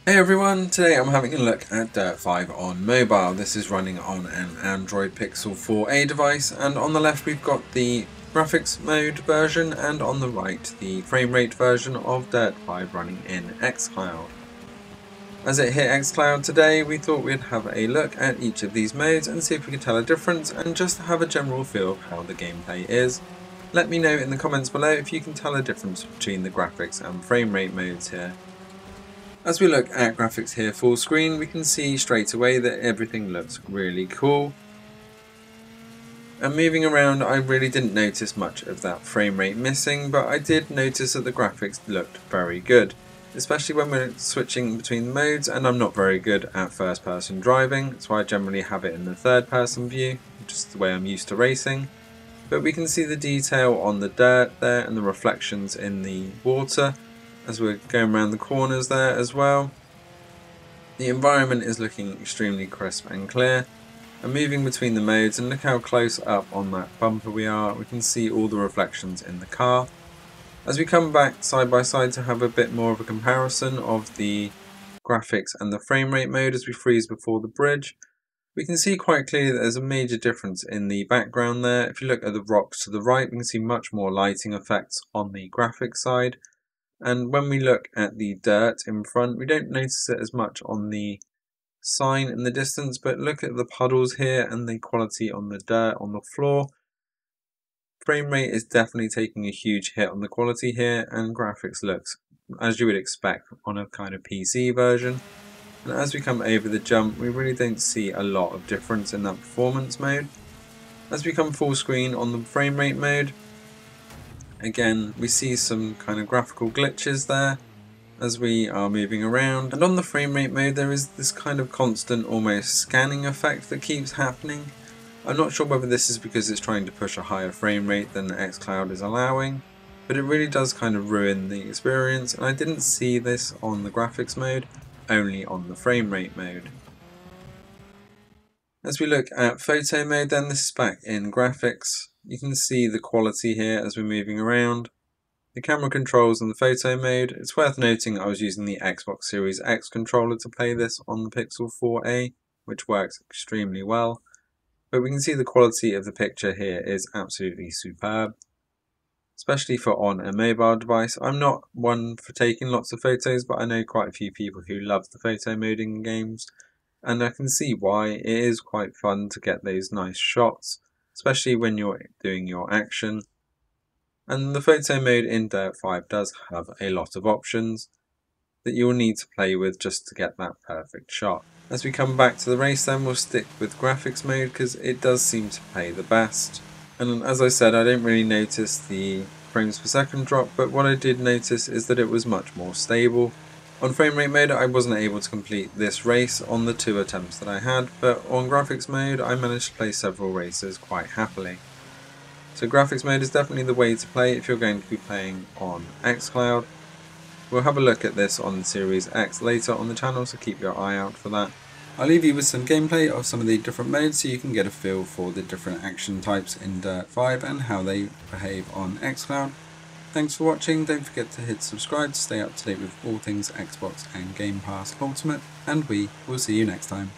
Hey everyone, today I'm having a look at Dirt 5 on mobile. This is running on an Android Pixel 4a device, and on the left we've got the graphics mode version, and on the right the frame rate version of Dirt 5 running in Xcloud. As it hit Xcloud today, we thought we'd have a look at each of these modes and see if we could tell a difference and just have a general feel of how the gameplay is. Let me know in the comments below if you can tell a difference between the graphics and frame rate modes here. As we look at graphics here full screen, we can see straight away that everything looks really cool. And moving around, I really didn't notice much of that frame rate missing, but I did notice that the graphics looked very good, especially when we're switching between modes, and I'm not very good at first person driving, so I generally have it in the third person view, just the way I'm used to racing. But we can see the detail on the dirt there and the reflections in the water as we're going around the corners there as well. The environment is looking extremely crisp and clear, and moving between the modes, and look how close up on that bumper we are, we can see all the reflections in the car. As we come back side by side to have a bit more of a comparison of the graphics and the frame rate mode as we freeze before the bridge, we can see quite clearly that there's a major difference in the background there. If you look at the rocks to the right, we can see much more lighting effects on the graphics side. And when we look at the dirt in front, we don't notice it as much on the sign in the distance, but look at the puddles here and the quality on the dirt on the floor. Frame rate is definitely taking a huge hit on the quality here, and graphics looks as you would expect on a kind of PC version. And as we come over the jump, we really don't see a lot of difference in that performance mode. As we come full screen on the frame rate mode, again, we see some kind of graphical glitches there as we are moving around. And on the frame rate mode, there is this kind of constant, almost scanning effect that keeps happening. I'm not sure whether this is because it's trying to push a higher frame rate than Xcloud is allowing, but it really does kind of ruin the experience, and I didn't see this on the graphics mode, only on the frame rate mode. As we look at photo mode, then this is back in graphics. You can see the quality here as we're moving around. The camera controls in the photo mode. It's worth noting I was using the Xbox Series X controller to play this on the Pixel 4a, which works extremely well. But we can see the quality of the picture here is absolutely superb, especially for on a mobile device. I'm not one for taking lots of photos, but I know quite a few people who love the photo mode in games, and I can see why. It is quite fun to get those nice shots, especially when you're doing your action. And the photo mode in Dirt 5 does have a lot of options that you'll need to play with just to get that perfect shot. As we come back to the race, then we'll stick with graphics mode because it does seem to play the best. And as I said, I didn't really notice the frames per second drop, but what I did notice is that it was much more stable. On frame rate mode, I wasn't able to complete this race on the 2 attempts that I had, but on graphics mode, I managed to play several races quite happily. So graphics mode is definitely the way to play if you're going to be playing on Xcloud. We'll have a look at this on the Series X later on the channel, so keep your eye out for that. I'll leave you with some gameplay of some of the different modes so you can get a feel for the different action types in Dirt 5 and how they behave on Xcloud. Thanks for watching, don't forget to hit subscribe to stay up to date with all things Xbox and Game Pass Ultimate, and we will see you next time.